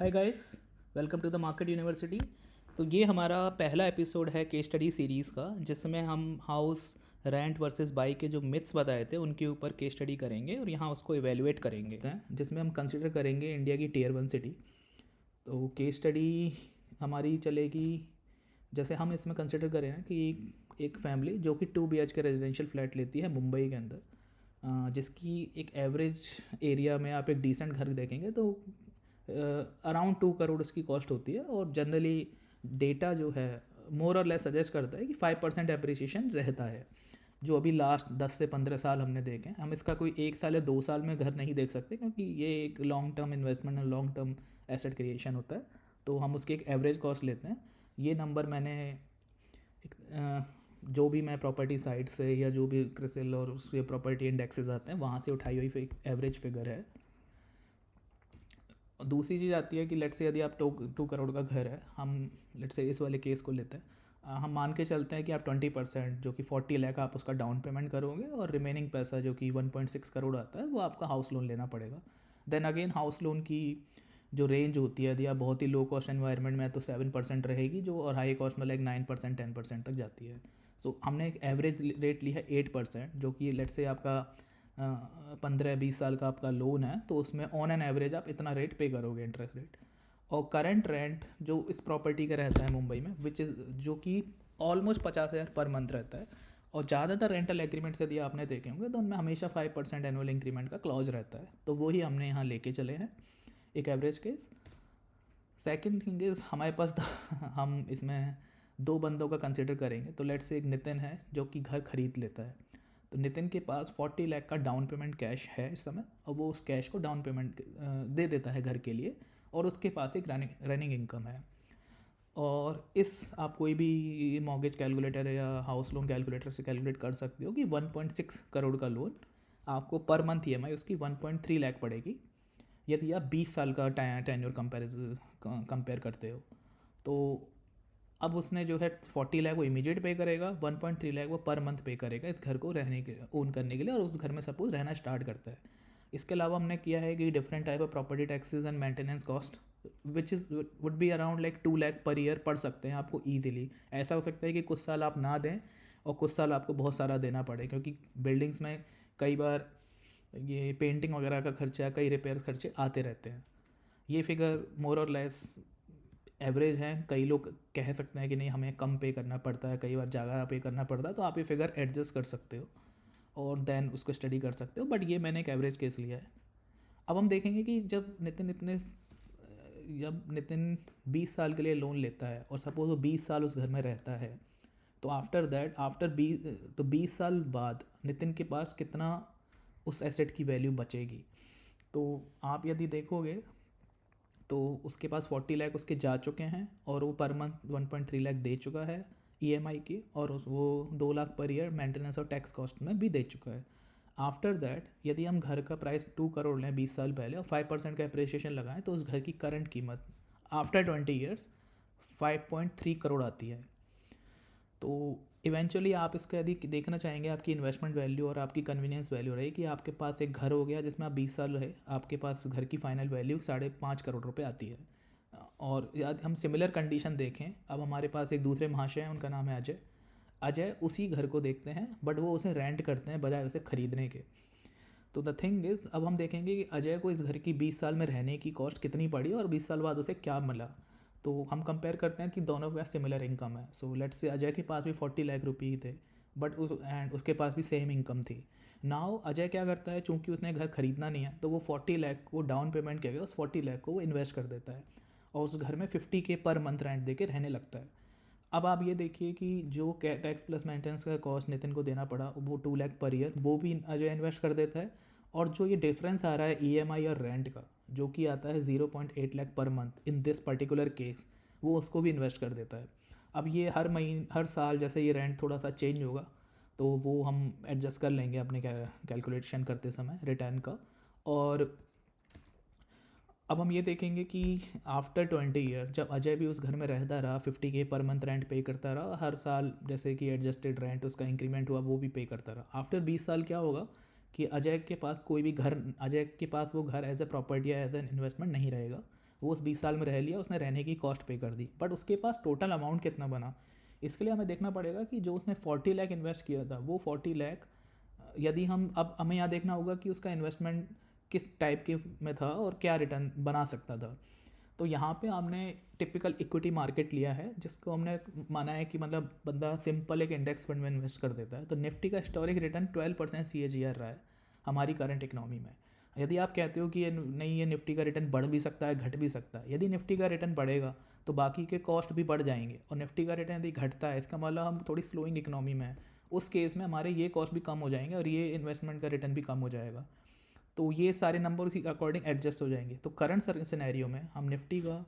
Hi guys, welcome to the market university. तो ये हमारा पहला एपिसोड है केस स्टडी सीरीज़ का, जिसमें हम हाउस रेंट वर्सेस बाई के जो मिथ्स बताए थे उनके ऊपर केस स्टडी करेंगे और यहाँ उसको इवेलुएट करेंगे, जिसमें हम कंसिडर करेंगे इंडिया की टियर 1 सिटी। तो केस स्टडी हमारी चलेगी, जैसे हम इसमें कंसिडर करें ना कि एक फैमिली जो कि 2 BHK रेजिडेंशियल फ्लैट लेती है मुंबई के अंदर, जिसकी एक एवरेज एरिया में आप एक डिसेंट घर देखेंगे तो अराउंड 2 करोड़ उसकी कॉस्ट होती है। और जनरली डेटा जो है मोर और लेस सजेस्ट करता है कि 5% अप्रिसिएशन रहता है, जो अभी लास्ट 10 से 15 साल हमने देखे हैं। हम इसका कोई 1 साल या 2 साल में घर नहीं देख सकते, क्योंकि ये एक लॉन्ग टर्म इन्वेस्टमेंट और लॉन्ग टर्म एसेट क्रिएशन होता है। तो हम उसकी एक एवरेज कॉस्ट लेते हैं। ये नंबर मैंने जो भी मैं प्रॉपर्टी साइट से या जो भी क्रिसिल और उसके प्रॉपर्टी इंडेक्सेस आते हैं वहाँ से उठाई हुई एवरेज फिगर है। दूसरी चीज़ आती है कि लेट्स से यदि आप 2 करोड़ का घर है, हम लेट्स से इस वाले केस को लेते हैं, हम मान के चलते हैं कि आप 20% जो कि 40 लाख आप उसका डाउन पेमेंट करोगे और रिमेनिंग पैसा जो कि 1.6 करोड़ आता है वो आपका हाउस लोन लेना पड़ेगा। देन अगेन हाउस लोन की जो रेंज होती है, यदि आप बहुत ही लो कॉस्ट एनवायरनमेंट में है तो 7% रहेगी, जो और हाई कॉस्ट में लाइक 9% 10% तक जाती है। सो हमने एक एवरेज रेट लिया है 8%, जो कि लेट्स से आपका 15-20 साल का आपका लोन है, तो उसमें ऑन एन एवरेज आप इतना रेट पे करोगे इंटरेस्ट रेट। और करंट रेंट जो इस प्रॉपर्टी का रहता है मुंबई में, विच इज़ जो कि ऑलमोस्ट 50,000 पर मंथ रहता है। और ज़्यादातर रेंटल एग्रीमेंट्स यदि आपने देखे होंगे तो उनमें हमेशा 5% एनुअल इंक्रीमेंट का क्लॉज रहता है, तो वही हमने यहाँ लेके चले हैं एक average case. Second thing is हमारे पास हम इसमें दो बंदों का कंसिडर करेंगे। तो लेट्स से एक नितिन है जो कि घर खरीद लेता है। तो नितिन के पास 40 लाख का डाउन पेमेंट कैश है इस समय, और वो उस कैश को डाउन पेमेंट दे देता है घर के लिए, और उसके पास एक रनिंग इनकम है। और इस आप कोई भी मॉर्गेज कैलकुलेटर या हाउस लोन कैलकुलेटर से कैलकुलेट कर सकते हो कि 1.6 करोड़ का लोन आपको पर मंथ EMI उसकी 1.3 लाख पड़ेगी, यदि आप 20 साल का टेन्योर कंपेयर करते हो। तो अब उसने जो है 40 लाख वो इमीडिएट पे करेगा, 1.3 लाख वो पर मंथ पे करेगा इस घर को रहने के ओन करने के लिए, और उस घर में सपोज रहना स्टार्ट करता है। इसके अलावा हमने किया है कि different type of property taxes and maintenance cost which is would be around like 2 lakh per year पड़ सकते हैं आपको ईजिली। ऐसा हो सकता है कि कुछ साल आप ना दें और कुछ साल आपको बहुत सारा देना पड़े, क्योंकि बिल्डिंग्स में कई बार ये पेंटिंग वगैरह का खर्चा, कई रिपेयर्स खर्चे आते रहते हैं। ये फिगर मोर और लेस एवरेज है। कई लोग कह सकते हैं कि नहीं हमें कम पे करना पड़ता है, कई बार ज़्यादा पे करना पड़ता है, तो आप ये फिगर एडजस्ट कर सकते हो और देन उसको स्टडी कर सकते हो, बट ये मैंने एक एवरेज केस लिया है। अब हम देखेंगे कि जब नितिन 20 साल के लिए लोन लेता है और सपोज वो 20 साल उस घर में रहता है, तो आफ्टर दैट तो 20 साल बाद नितिन के पास कितना उस एसेट की वैल्यू बचेगी। तो आप यदि देखोगे तो उसके पास 40 लाख उसके जा चुके हैं, और वो पर मंथ 1.3 लाख दे चुका है EMI की, और वो 2 लाख पर ईयर मेंटेनेंस और टैक्स कॉस्ट में भी दे चुका है। आफ्टर दैट यदि हम घर का प्राइस 2 करोड़ लें 20 साल पहले और 5% का अप्रिसिएशन लगाएं, तो उस घर की करंट कीमत आफ्टर 20 ईयर्स 5.3 करोड़ आती है। तो इवेंचुअली आप इसका यदि देखना चाहेंगे, आपकी इन्वेस्टमेंट वैल्यू और आपकी कन्वीनियंस वैल्यू रही कि आपके पास एक घर हो गया जिसमें आप 20 साल रहे, आपके पास घर की फाइनल वैल्यू 5.5 करोड़ रुपए आती है। और यदि हम सिमिलर कंडीशन देखें, अब हमारे पास एक दूसरे महाशय हैं, उनका नाम है अजय। अजय उसी घर को देखते हैं, बट वो उसे रेंट करते हैं बजाय उसे ख़रीदने के। तो द थिंग इज़, अब हम देखेंगे कि अजय को इस घर की 20 साल में रहने की कॉस्ट कितनी पड़ी और 20 साल बाद उसे क्या मिला। तो हम कंपेयर करते हैं कि दोनों के पास सिमिलर इनकम है। सो लेट्स से अजय के पास भी 40 लाख रुपये थे, बट उसके पास भी सेम इनकम थी। नाउ अजय क्या करता है, चूंकि उसने घर खरीदना नहीं है, तो वो 40 लाख को डाउन पेमेंट किया गया, उस 40 लाख को वो इन्वेस्ट कर देता है और उस घर में 50K पर मंथ रेंट दे के रहने लगता है। अब आप ये देखिए कि जो टैक्स प्लस मेंटेनेंस का कॉस्ट नितिन को देना पड़ा वो 2 लाख पर ईयर, वो भी अजय इन्वेस्ट कर देता है। और जो ये डिफरेंस आ रहा है EMI और रेंट का, जो कि आता है 0.8 lakh per month in this particular case, वो उसको भी इन्वेस्ट कर देता है। अब ये हर साल जैसे ये रेंट थोड़ा सा चेंज होगा, तो वो हम एडजस्ट कर लेंगे अपने कैलकुलेशन करते समय रिटर्न का। और अब हम ये देखेंगे कि आफ्टर 20 ईयर जब अजय भी उस घर में रहता रहा, 50K पर मंथ रेंट पे करता रहा, हर साल जैसे कि एडजस्टेड रेंट उसका इंक्रीमेंट हुआ वो भी पे करता रहा। आफ्टर 20 साल क्या होगा कि अजय के पास वो घर एज ए प्रॉपर्टी या एज एन इन्वेस्टमेंट नहीं रहेगा, वो उस 20 साल में रह लिया, उसने रहने की कॉस्ट पे कर दी, बट उसके पास टोटल अमाउंट कितना बना। इसके लिए हमें देखना पड़ेगा कि जो उसने 40 लाख इन्वेस्ट किया था, वो 40 लाख यदि हम अब हमें यहाँ देखना होगा कि उसका इन्वेस्टमेंट किस टाइप के में था और क्या रिटर्न बना सकता था। तो यहाँ पे हमने टिपिकल इक्विटी मार्केट लिया है, जिसको हमने माना है कि मतलब बंदा सिंपल एक इंडेक्स फंड में इन्वेस्ट कर देता है। तो निफ्टी का हिस्टोरिक रिटर्न 12% CAGR रहा है हमारी करंट इकोनॉमी में। यदि आप कहते हो कि ये नहीं, ये निफ्टी का रिटर्न बढ़ भी सकता है, घट भी सकता है, यदि निफ्टी का रिटर्न बढ़ेगा तो बाकी के कॉस्ट भी बढ़ जाएंगे, और निफ्टी का रिटर्न यदि घटता है इसका मतलब हम थोड़ी स्लोइंग इकोनॉमी में है, उस केस में हमारे ये कॉस्ट भी कम हो जाएंगे और ये इन्वेस्टमेंट का रिटर्न भी कम हो जाएगा। तो ये सारे नंबर उसी अकॉर्डिंग एडजस्ट हो जाएंगे। तो करंट सिनेरियो में हम निफ्टी का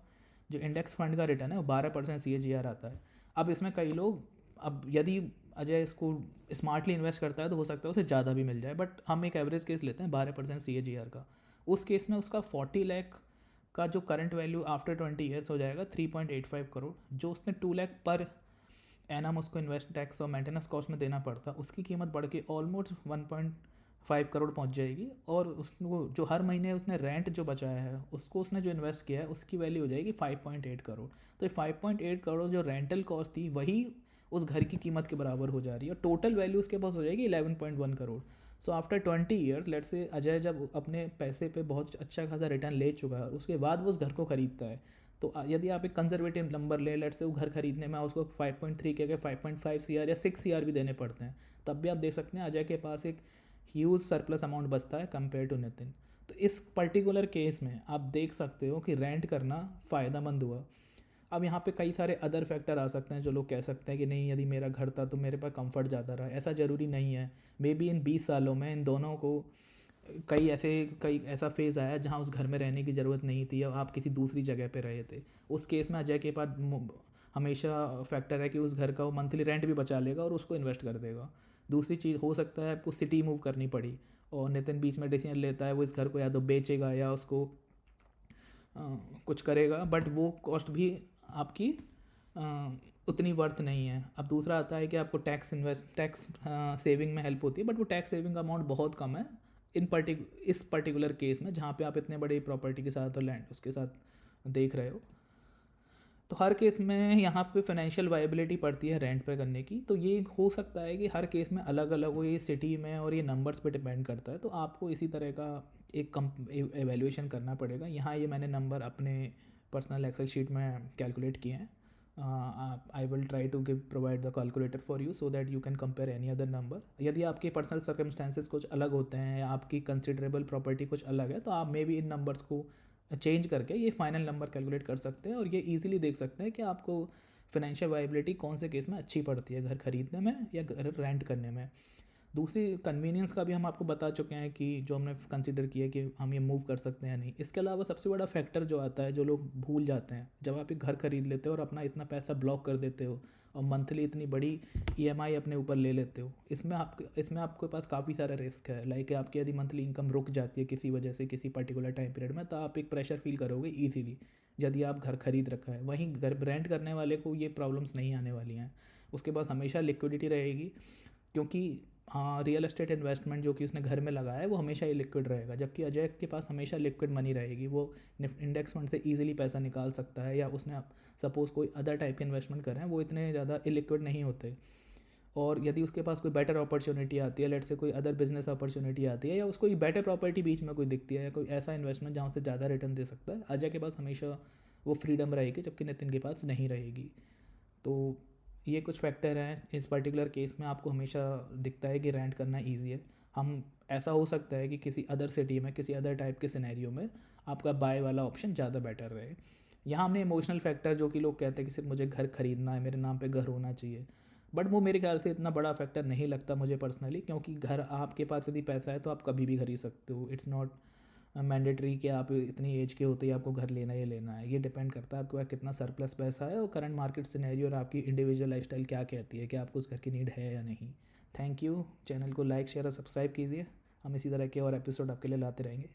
जो इंडेक्स फंड का रिटर्न है वो 12% CAGR आता है। अब इसमें कई लोग, अब यदि अजय इसको स्मार्टली इन्वेस्ट करता है तो हो सकता है उसे ज़्यादा भी मिल जाए, बट हम एक एवरेज केस लेते हैं 12% CAGR का। उस केस में उसका 40 लाख का जो करंट वैल्यू आफ्टर 20 ईयर्स हो जाएगा 3.85 करोड़। जो उसने 2 लाख पर एनम उसको इन्वेस्ट टैक्स और मेंटेनेंस कॉस्ट में देना पड़ता, उसकी कीमत बढ़ के ऑलमोस्ट 1.5 करोड़ पहुंच जाएगी। और उसको जो हर महीने उसने रेंट जो बचाया है, उसको उसने जो इन्वेस्ट किया है, उसकी वैल्यू हो जाएगी 5.8 करोड़। तो ये 5.8 करोड़ जो रेंटल कॉस्ट थी वही उस घर की कीमत के बराबर हो जा रही है, और टोटल वैल्यू उसके पास हो जाएगी 11.1 crore. So after 20 year let's say Ajay जब अपने पैसे पे बहुत अच्छा खासा रिटर्न ले चुका है और उसके बाद वो उस घर को ख़रीदता है, तो यदि आप एक कंजर्वेटिव नंबर ले, लेट्स से वो घर खरीदने में उसको 5.3 के 5.5 CR या 6 CR भी देने पड़ते हैं, तब भी आप देख सकते हैं अजय के पास एक ह्यूज सरप्लस अमाउंट बचता है कंपेयर टू नितिन। तो इस पर्टिकुलर केस में आप देख सकते हो कि रेंट करना फ़ायदेमंद हुआ। अब यहाँ पे कई सारे अदर फैक्टर आ सकते हैं जो लोग कह सकते हैं कि नहीं, यदि मेरा घर था तो मेरे पास कंफर्ट ज़्यादा रहा। ऐसा ज़रूरी नहीं है। मे बी इन 20 सालों में इन दोनों को कई ऐसा फेज़ आया जहाँ उस घर में रहने की ज़रूरत नहीं थी और आप किसी दूसरी जगह पे रहे थे। उस केस में अजय के पास हमेशा फैक्टर है कि उस घर का वो मंथली रेंट भी बचा लेगा और उसको इन्वेस्ट कर देगा। दूसरी चीज़ हो सकता है आपको सिटी मूव करनी पड़ी और नितिन बीच में डिसीजन लेता है, वो इस घर को या तो बेचेगा या उसको कुछ करेगा, बट वो कॉस्ट भी आपकी उतनी वर्थ नहीं है। अब दूसरा आता है कि आपको टैक्स सेविंग में हेल्प होती है, बट वो टैक्स सेविंग का अमाउंट बहुत कम है इस पर्टिकुलर केस में, जहाँ पे आप इतने बड़े प्रॉपर्टी के साथ और लैंड उसके साथ देख रहे हो। तो हर केस में यहाँ पे फाइनेंशियल वायबिलिटी पड़ती है रेंट पे करने की। तो ये हो सकता है कि हर केस में अलग अलग हो, ये सिटी में और ये नंबर्स पे डिपेंड करता है। तो आपको इसी तरह का एक एवेल्यूएशन करना पड़ेगा। यहाँ ये मैंने नंबर अपने पर्सनल एक्सेल शीट में कैलकुलेट किए हैं। I will try to provide the calculator for you so that you can compare any other number. यदि आपके पर्सनल सर्कमस्टेंसेस कुछ अलग होते हैं या आपकी कंसिडरेबल प्रॉपर्टी कुछ अलग है, तो आप मे बी इन नंबर्स को चेंज करके ये फाइनल नंबर कैलकुलेट कर सकते हैं और ये इजीली देख सकते हैं कि आपको फाइनेंशियल वायबिलिटी कौन से केस में अच्छी पड़ती है, घर खरीदने में या घर रेंट करने में। दूसरी कन्वीनियंस का भी हम आपको बता चुके हैं कि जो हमने कंसिडर किया कि हम ये मूव कर सकते हैं नहीं। इसके अलावा सबसे बड़ा फैक्टर जो आता है, जो लोग भूल जाते हैं, जब आप एक घर खरीद लेते हो और अपना इतना पैसा ब्लॉक कर देते हो और मंथली इतनी बड़ी EMI अपने ऊपर ले लेते हो, इसमें आपके पास काफ़ी सारा रिस्क है। लाइक आपकी यदि मंथली इनकम रुक जाती है किसी वजह से किसी पर्टिकुलर टाइम पीरियड में, तो आप एक प्रेशर फील करोगे ईजीली यदि आप घर खरीद रखा है। वहीं घर रेंट करने वाले को ये प्रॉब्लम्स नहीं आने वाली हैं, उसके पास हमेशा लिक्विडिटी रहेगी, क्योंकि हाँ, रियल एस्टेट इन्वेस्टमेंट जो कि उसने घर में लगाया है वो हमेशा ही लिक्विड रहेगा, जबकि अजय के पास हमेशा लिक्विड मनी रहेगी। वो इंडेक्स फंड से इजीली पैसा निकाल सकता है, या उसने सपोज़ कोई अदर टाइप के इन्वेस्टमेंट कर रहे हैं, वो इतने ज़्यादा इलिक्विड नहीं होते। और यदि उसके पास कोई बेटर अपॉर्चुनिटी आती है, लेट से कोई अदर बिजनेस अपॉर्चुनिटी आती है, या उसको कोई बेटर प्रॉपर्टी बीच में कोई दिखती है, या कोई ऐसा इन्वेस्टमेंट जहाँ से ज़्यादा रिटर्न दे सकता है, अजय के पास हमेशा वो फ्रीडम रहेगी, जबकि नितिन के पास नहीं रहेगी। तो ये कुछ फैक्टर हैं। इस पर्टिकुलर केस में आपको हमेशा दिखता है कि रेंट करना ईजी है। हम ऐसा हो सकता है कि किसी अदर सिटी में किसी अदर टाइप के सिनेरियो में आपका बाय वाला ऑप्शन ज़्यादा बेटर रहे। यहाँ हमने इमोशनल फैक्टर, जो कि लोग कहते हैं कि सिर्फ मुझे घर खरीदना है, मेरे नाम पे घर होना चाहिए, बट वो मेरे ख्याल से इतना बड़ा फैक्टर नहीं लगता मुझे पर्सनली, क्योंकि घर आपके पास यदि पैसा है तो आप कभी भी खरीद सकते हो। इट्स नॉट मैंडेटरी कि आप इतनी एज के होते ही आपको घर लेना ही लेना है। ये डिपेंड करता है आपके पास कितना सरप्लस पैसा है और करंट मार्केट सिनेरियो और आपकी इंडिविजुअल लाइफस्टाइल क्या कहती है कि आपको उस घर की नीड है या नहीं। Thank you. चैनल को लाइक शेयर और सब्सक्राइब कीजिए। हम इसी तरह के और एपिसोड आपके लिए लाते रहेंगे।